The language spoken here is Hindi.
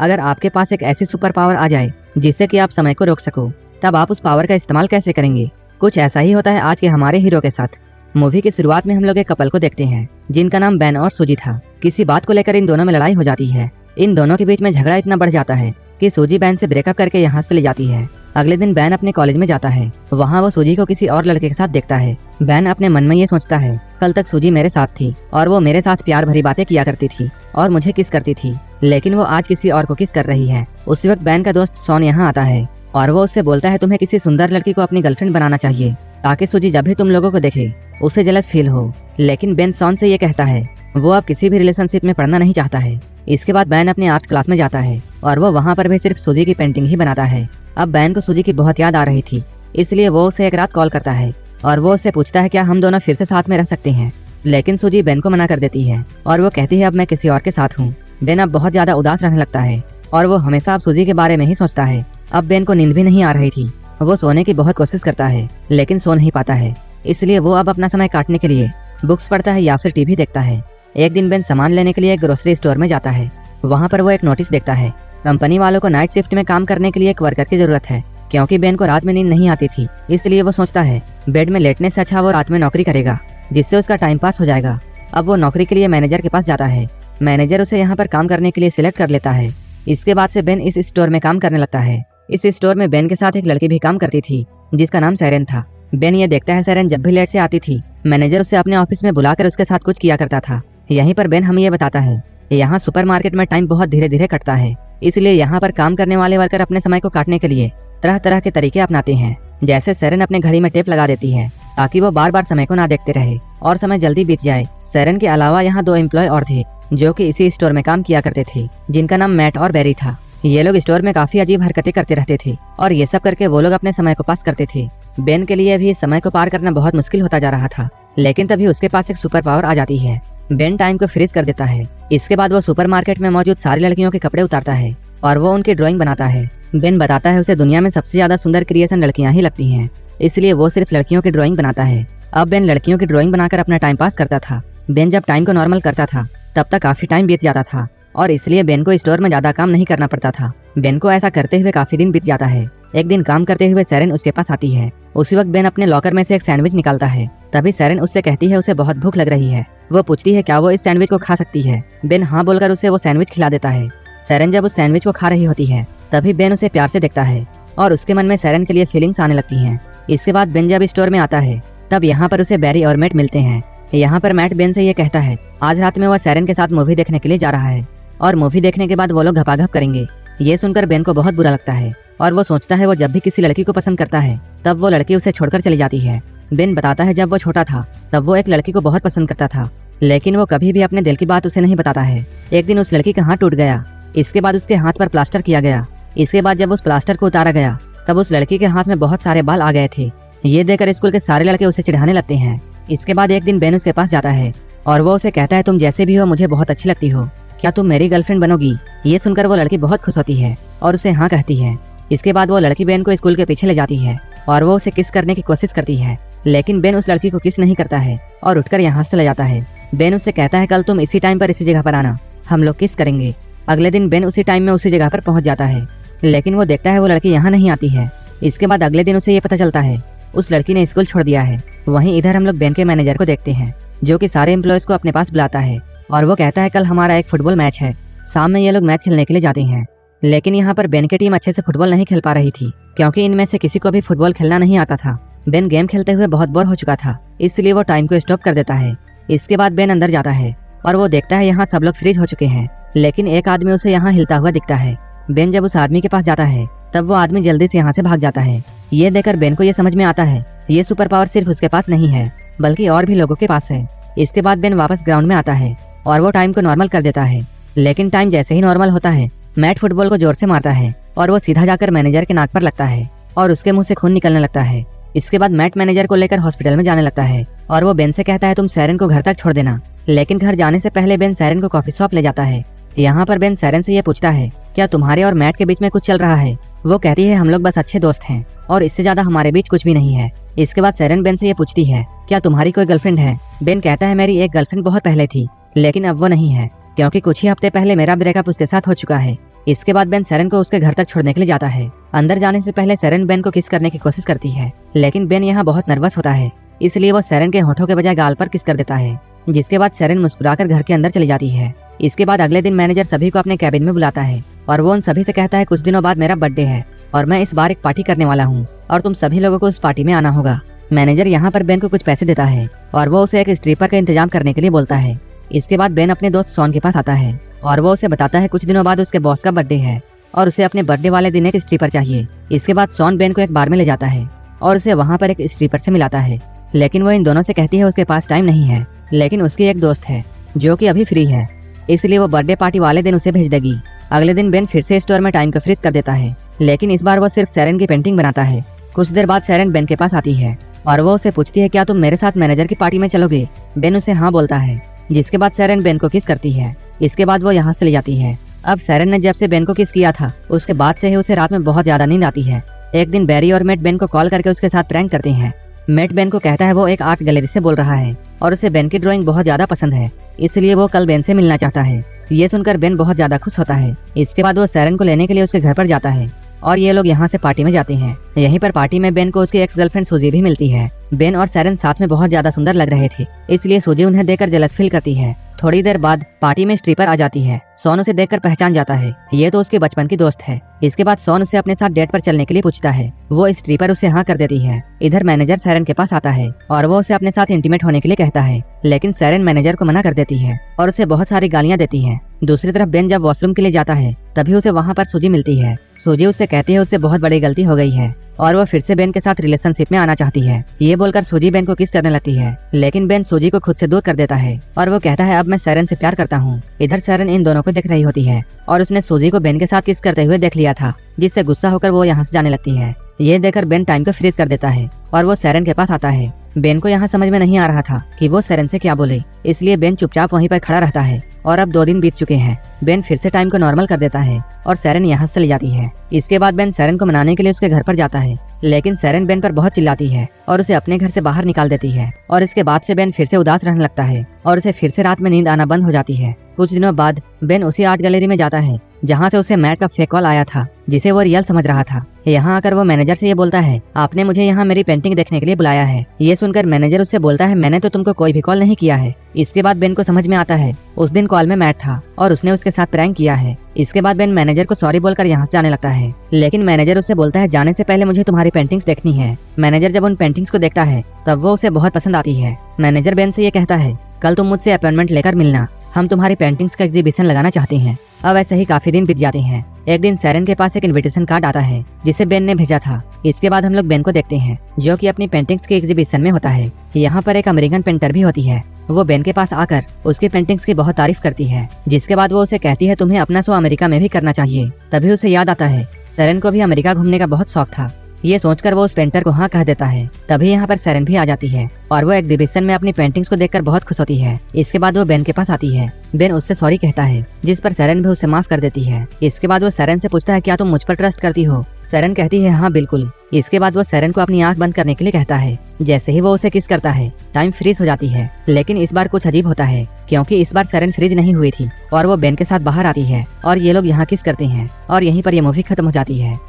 अगर आपके पास एक ऐसी सुपर पावर आ जाए जिससे कि आप समय को रोक सको, तब आप उस पावर का इस्तेमाल कैसे करेंगे? कुछ ऐसा ही होता है आज के हमारे हीरो के साथ। मूवी की शुरुआत में हम लोग एक कपल को देखते हैं जिनका नाम बेन और सूजी था। किसी बात को लेकर इन दोनों में लड़ाई हो जाती है। इन दोनों के बीच में झगड़ा इतना बढ़ जाता है कि सूजी बेन से ब्रेकअप करके यहाँ से चली जाती है। अगले दिन बेन अपने कॉलेज में जाता है। वहाँ वो सूजी को किसी और लड़के के साथ देखता है। बेन अपने मन में ये सोचता है, कल तक सूजी मेरे साथ थी और वो मेरे साथ प्यार भरी बातें किया करती थी और मुझे किस करती थी, लेकिन वो आज किसी और को किस कर रही है। उसी वक्त बेन का दोस्त शॉन यहाँ आता है और वो उससे बोलता है, तुम्हें किसी सुंदर लड़की को अपनी गर्लफ्रेंड बनाना चाहिए ताकि सूजी जब भी तुम लोगों को देखे उसे जलस फील हो। लेकिन बेन शॉन से ये कहता है वो अब किसी भी रिलेशनशिप में पढ़ना नहीं चाहता है। इसके बाद बेन अपने आर्ट क्लास में जाता है और वो वहाँ पर भी सिर्फ सूजी की पेंटिंग ही बनाता है। अब बेन को सूजी की बहुत याद आ रही थी, इसलिए वो उसे एक रात कॉल करता है और वो उससे पूछता है क्या हम दोनों फिर से साथ में रह सकते हैं। लेकिन सूजी बेन को मना कर देती है और वो कहती है अब मैं किसी और के साथ हूँ। बेन अब बहुत ज्यादा उदास रहने लगता है और वो हमेशा अब सूजी के बारे में ही सोचता है। अब बेन को नींद भी नहीं आ रही थी। वो सोने की बहुत कोशिश करता है लेकिन सो नहीं पाता है, इसलिए वो अब अपना समय काटने के लिए बुक्स पढ़ता है या फिर टीवी देखता है। एक दिन बेन सामान लेने के लिए एक ग्रोसरी स्टोर में जाता है। वहाँ पर वो एक नोटिस देखता है, कंपनी वालों को नाइट शिफ्ट में काम करने के लिए एक वर्कर की जरूरत है। क्योंकि बेन को रात में नींद नहीं आती थी, इसलिए वो सोचता है बेड में लेटने से अच्छा वो रात में नौकरी करेगा जिससे उसका टाइम पास हो जाएगा। अब वो नौकरी के लिए मैनेजर के पास जाता है। मैनेजर उसे यहाँ पर काम करने के लिए सिलेक्ट कर लेता है। इसके बाद से बेन इस स्टोर में काम करने लगता है। इस स्टोर में बेन के साथ एक लड़की भी काम करती थी जिसका नाम सैरन था। बेन ये देखता है सैरन जब भी लेट से आती थी मैनेजर उसे अपने ऑफिस में बुलाकर उसके साथ कुछ किया करता था। यहीं पर बेन हमें ये बताता है यहाँ सुपरमार्केट में टाइम बहुत धीरे धीरे कटता है, इसलिए यहाँ पर काम करने वाले वर्कर अपने समय को काटने के लिए तरह तरह के तरीके अपनाते हैं। जैसे सैरन अपने घड़ी में टेप लगा देती है ताकि वो बार बार समय को ना देखते रहे और समय जल्दी बीत जाए। सैरन के अलावा यहाँ 2 एम्प्लॉय और थे जो कि इसी स्टोर में काम किया करते थे, जिनका नाम मैट और बेरी था। ये लोग स्टोर में काफी अजीब हरकतें करते रहते थे और ये सब करके वो लोग अपने समय को पास करते थे। बेन के लिए भी समय को पार करना बहुत मुश्किल होता जा रहा था, लेकिन तभी उसके पास एक सुपर पावर आ जाती है। बेन टाइम को फ्रीज कर देता है। इसके बाद वो सुपरमार्केट में मौजूद सारी लड़कियों के कपड़े उतारता है और वो उनकी ड्राइंग बनाता है। बेन बताता है उसे दुनिया में सबसे ज्यादा सुंदर क्रिएशन लड़कियां ही लगती हैं, इसलिए वो सिर्फ लड़कियों की ड्राइंग बनाता है। अब बेन लड़कियों की ड्राइंग बनाकर अपना टाइम पास करता था। बेन जब टाइम को नॉर्मल करता था तब तक काफी टाइम बीत जाता था और इसलिए बेन को स्टोर में ज्यादा काम नहीं करना पड़ता था। बेन को ऐसा करते हुए काफी दिन बीत जाता है। एक दिन काम करते हुए सैरन उसके पास आती है। उसी वक्त बेन अपने लॉकर में से एक सैंडविच निकालता है। तभी सैरन उससे कहती है उसे बहुत भूख लग रही है। वो पूछती है क्या वो इस सैंडविच को खा सकती है। बेन हाँ बोलकर उसे वो सैंडविच खिला देता है। सैरन जब उस सैंडविच को खा रही होती है तभी बेन उसे प्यार से देखता है और उसके मन में सैरन के लिए फीलिंग्स आने लगती हैं। इसके बाद बेन जब स्टोर में आता है तब यहाँ पर उसे बेरी और मैट मिलते हैं। यहाँ पर मैट बेन से ये कहता है आज रात में वह सैरन के साथ मूवी देखने के लिए जा रहा है और मूवी देखने के बाद वो लोग घपाघप करेंगे। ये सुनकर बेन को बहुत बुरा लगता है और वो सोचता है वो जब भी किसी लड़की को पसंद करता है तब वो लड़की उसे छोड़कर चली जाती है। बेन बताता है जब वो छोटा था तब वो एक लड़की को बहुत पसंद करता था, लेकिन वो कभी भी अपने दिल की बात उसे नहीं बताता है। एक दिन उस लड़की का हाथ टूट गया। इसके बाद उसके हाथ पर प्लास्टर किया गया। इसके बाद जब उस प्लास्टर को उतारा गया तब उस लड़की के हाथ में बहुत सारे बाल आ गए थे। ये देखकर स्कूल के सारे लड़के उसे चिढ़ाने लगते हैं। इसके बाद एक दिन बेन उसके पास जाता है और वो उसे कहता है तुम जैसे भी हो मुझे बहुत अच्छी लगती हो, क्या तुम मेरी गर्लफ्रेंड बनोगी? ये सुनकर वो लड़की बहुत खुश होती है और उसे हाँ कहती है। इसके बाद वो लड़की बेन को स्कूल के पीछे ले जाती है और वो उसे किस करने की कोशिश करती है, लेकिन बेन उस लड़की को किस नहीं करता है और उठकर यहाँ से चला जाता है। बेन उससे कहता है कल तुम इसी टाइम पर इसी जगह पर आना, हम लोग किस करेंगे। अगले दिन बेन उसी टाइम में उसी जगह पर पहुंच जाता है, लेकिन वो देखता है वो लड़की यहाँ नहीं आती है। इसके बाद अगले दिन उसे ये पता चलता है उस लड़की ने स्कूल छोड़ दिया है। वहीं इधर हम लोग बेन के मैनेजर को देखते हैं जो कि सारे एम्प्लॉयज को अपने पास बुलाता है और वो कहता है कल हमारा एक फुटबॉल मैच है, शाम में ये लोग मैच खेलने के लिए जाते हैं। लेकिन यहाँ पर बेन की टीम अच्छे से फुटबॉल नहीं खेल पा रही थी क्योंकि इनमें से किसी को भी फुटबॉल खेलना नहीं आता था। बेन गेम खेलते हुए बहुत बोर हो चुका था, इसलिए वो टाइम को स्टॉप कर देता है। इसके बाद बेन अंदर जाता है और वो देखता है यहाँ सब लोग फ्रीज हो चुके हैं, लेकिन एक आदमी उसे यहाँ हिलता हुआ दिखता है। बेन जब उस आदमी के पास जाता है तब वो आदमी जल्दी से यहाँ से भाग जाता है। ये देखकर बेन को ये समझ में आता है ये सुपर पावर सिर्फ उसके पास नहीं है बल्कि और भी लोगों के पास है। इसके बाद बेन वापस ग्राउंड में आता है और वो टाइम को नॉर्मल कर देता है, लेकिन टाइम जैसे ही नॉर्मल होता है मैट फुटबॉल को जोर से मारता है और वो सीधा जाकर मैनेजर के नाक पर लगता है और उसके मुंह से खून निकलने लगता है। इसके बाद मैट मैनेजर को लेकर हॉस्पिटल में जाने लगता है और वो बेन से कहता है तुम सैरन को घर तक छोड़ देना, लेकिन घर जाने से पहले बेन सैरन को कॉफी शॉप ले जाता है। यहाँ पर बेन सैरन से ये पूछता है क्या तुम्हारे और मैट के बीच में कुछ चल रहा है। वो कहती है हम लोग बस अच्छे दोस्त हैं और इससे ज्यादा हमारे बीच कुछ भी नहीं है। इसके बाद सैरन बेन से ये पूछती है क्या तुम्हारी कोई गर्लफ्रेंड है। बेन कहता है मेरी एक गर्लफ्रेंड बहुत पहले थी, लेकिन अब वो नहीं है क्योंकि कुछ ही हफ्ते पहले मेरा ब्रेकअप उसके साथ हो चुका है। इसके बाद बेन सेरेन को उसके घर तक छोड़ने के लिए जाता है। अंदर जाने से पहले सेरेन बेन को किस करने की कोशिश करती है, लेकिन बेन यहाँ बहुत नर्वस होता है, इसलिए वो सेरेन के होठों के बजाय गाल पर किस कर देता है, जिसके बाद सेरेन मुस्कुराकर घर के अंदर चली जाती है। इसके बाद अगले दिन मैनेजर सभी को अपने कैबिन में बुलाता है और वो उन सभी से कहता है कुछ दिनों बाद मेरा बर्थडे है और मैं इस बार एक पार्टी करने वाला हूँ और तुम सभी लोगों को उस पार्टी में आना होगा। मैनेजर यहाँ पर बेन को कुछ पैसे देता है और वो उसे एक स्ट्रिपर का इंतजाम करने के लिए बोलता है। इसके बाद बेन अपने दोस्त सॉन के पास आता है और वो उसे बताता है कुछ दिनों बाद उसके बॉस का बर्थडे है और उसे अपने बर्थडे वाले दिन एक स्ट्रिपर चाहिए। इसके बाद सॉन बेन को एक बार में ले जाता है और उसे वहाँ पर एक स्ट्रिपर से मिलाता है, लेकिन वो इन दोनों से कहती है उसके पास टाइम नहीं है, लेकिन उसकी एक दोस्त है जो कि अभी फ्री है, इसलिए वो बर्थडे पार्टी वाले दिन उसे भेज देगी। अगले दिन बेन फिर से स्टोर में टाइम को फ्रीज कर देता है, लेकिन इस बार वो सिर्फ सेरेन की पेंटिंग बनाता है। कुछ देर बाद सेरेन बेन के पास आती है और वो उसे पूछती है क्या तुम मेरे साथ मैनेजर की पार्टी में चलोगे। बेन उसे हाँ बोलता है, जिसके बाद सेरेन बेन को किस करती है। इसके बाद वो यहाँ से ले जाती है। अब सेरेन ने जब से बेन को किस किया था उसके बाद से ही उसे रात में बहुत ज्यादा नींद आती है। एक दिन बैरी और मेट बेन को कॉल करके उसके साथ प्रैंक करते हैं। मेट बेन को कहता है वो एक आर्ट गैलरी से बोल रहा है और उसे बेन की ड्राइंग बहुत ज्यादा पसंद है, इसलिए वो कल बेन से मिलना चाहता है। ये सुनकर बेन बहुत ज्यादा खुश होता है। इसके बाद वो सेरेन को लेने के लिए उसके घर पर जाता है और ये लोग यहाँ से पार्टी में जाते हैं। यहीं पर पार्टी में बेन को उसकी एक्स गर्लफ्रेंड सूजी भी मिलती है। बेन और सेरेन साथ में बहुत ज्यादा सुंदर लग रहे थे, इसलिए सूजी उन्हें देखकर जेलस फील करती है। थोड़ी देर बाद पार्टी में स्ट्रिपर आ जाती है। सॉन उसे देखकर पहचान जाता है, ये तो उसके बचपन की दोस्त है। इसके बाद सॉन उसे अपने साथ डेट पर चलने के लिए पूछता है। वो स्ट्रिपर उसे हाँ कर देती है। इधर मैनेजर सेरेन के पास आता है और वो उसे अपने साथ इंटीमेट होने के लिए कहता है, लेकिन सेरेन मैनेजर को मना कर देती है और उसे बहुत सारी गालियां देती है। दूसरी तरफ बेन जब वॉशरूम के लिए जाता है तभी उसे वहाँ पर सूजी मिलती है। सूजी उससे कहती है उससे बहुत बड़ी गलती हो गई है और वो फिर से बेन के साथ रिलेशनशिप में आना चाहती है। ये बोलकर सूजी बेन को किस करने लगती है, लेकिन बेन सूजी को खुद से दूर कर देता है और वो कहता है अब मैं सेरेन से प्यार करता हूँ। इधर सेरेन इन दोनों को देख रही होती है और उसने सूजी को बेन के साथ किस करते हुए देख लिया था, जिससे गुस्सा होकर वो यहाँ से जाने लगती है। ये देखकर बेन टाइम को फ्रीज कर देता है और वो सेरेन के पास आता है। बेन को यहाँ समझ में नहीं आ रहा था कि वो सेरेन से क्या बोले, इसलिए बेन चुपचाप वहीं पर खड़ा रहता है और अब 2 दिन बीत चुके हैं। बेन फिर से टाइम को नॉर्मल कर देता है और सेरेन यहाँ से चली जाती है। इसके बाद बेन सेरेन को मनाने के लिए उसके घर पर जाता है, लेकिन सेरेन बेन पर बहुत चिल्लाती है और उसे अपने घर से बाहर निकाल देती है और इसके बाद से बेन फिर से उदास रहने लगता है और उसे फिर से रात में नींद आना बंद हो जाती है। कुछ दिनों बाद बेन उसी आर्ट गैलरी में जाता है जहाँ से उसे मैट का फेक कॉल आया था, जिसे वो रियल समझ रहा था। यहाँ आकर वो मैनेजर से ये बोलता है आपने मुझे यहाँ मेरी पेंटिंग देखने के लिए बुलाया है। ये सुनकर मैनेजर उससे बोलता है मैंने तो तुमको कोई भी कॉल नहीं किया है। इसके बाद बेन को समझ में आता है उस दिन कॉल में मैट था और उसने उसके साथ प्रैंक किया है। इसके बाद बेन मैनेजर को सॉरी बोलकर यहाँ से जाने लगता है, लेकिन मैनेजर उससे बोलता है जाने से पहले मुझे तुम्हारी पेंटिंग्स देखनी है। मैनेजर जब उन पेंटिंग्स को देखता है तब वो उसे बहुत पसंद आती है। मैनेजर बेन से ये कहता है कल तुम मुझसे अपॉइंटमेंट लेकर मिलना, हम तुम्हारी पेंटिंग्स का एग्जीबिशन लगाना चाहते हैं। अब ऐसे ही काफी दिन बीत जाते हैं। एक दिन सेरेन के पास एक इनविटेशन कार्ड आता है जिसे बेन ने भेजा था। इसके बाद हम लोग बेन को देखते हैं जो कि अपनी पेंटिंग्स के एग्जीबिशन में होता है। यहाँ पर एक अमेरिकन पेंटर भी होती है। वो बेन के पास आकर उसकी पेंटिंग्स की बहुत तारीफ करती है, जिसके बाद वो उसे कहती है तुम्हें अपना शो अमेरिका में भी करना चाहिए। तभी उसे याद आता है सेरेन को भी अमेरिका घूमने का बहुत शौक था। ये सोचकर वो उस पेंटर को हाँ कह देता है। तभी यहाँ पर सेरेन भी आ जाती है और वो एग्जीबिशन में अपनी पेंटिंग्स को देखकर बहुत खुश होती है। इसके बाद वो बेन के पास आती है। बेन उससे सॉरी कहता है, जिस पर सेरेन भी उसे माफ कर देती है। इसके बाद वो सेरेन से पूछता है क्या तुम मुझ पर ट्रस्ट करती हो। सेरेन कहती है हाँ बिल्कुल। इसके बाद वो सेरेन को अपनी आंख बंद करने के लिए कहता है। जैसे ही वो उसे किस करता है टाइम फ्रीज हो जाती है, लेकिन इस बार कुछ अजीब होता है क्योंकि इस बार सेरेन फ्रीज नहीं हुई थी और वो बेन के साथ बाहर आती है और ये लोग यहाँ किस करते हैं और यहीं पर ये मूवी खत्म हो जाती है।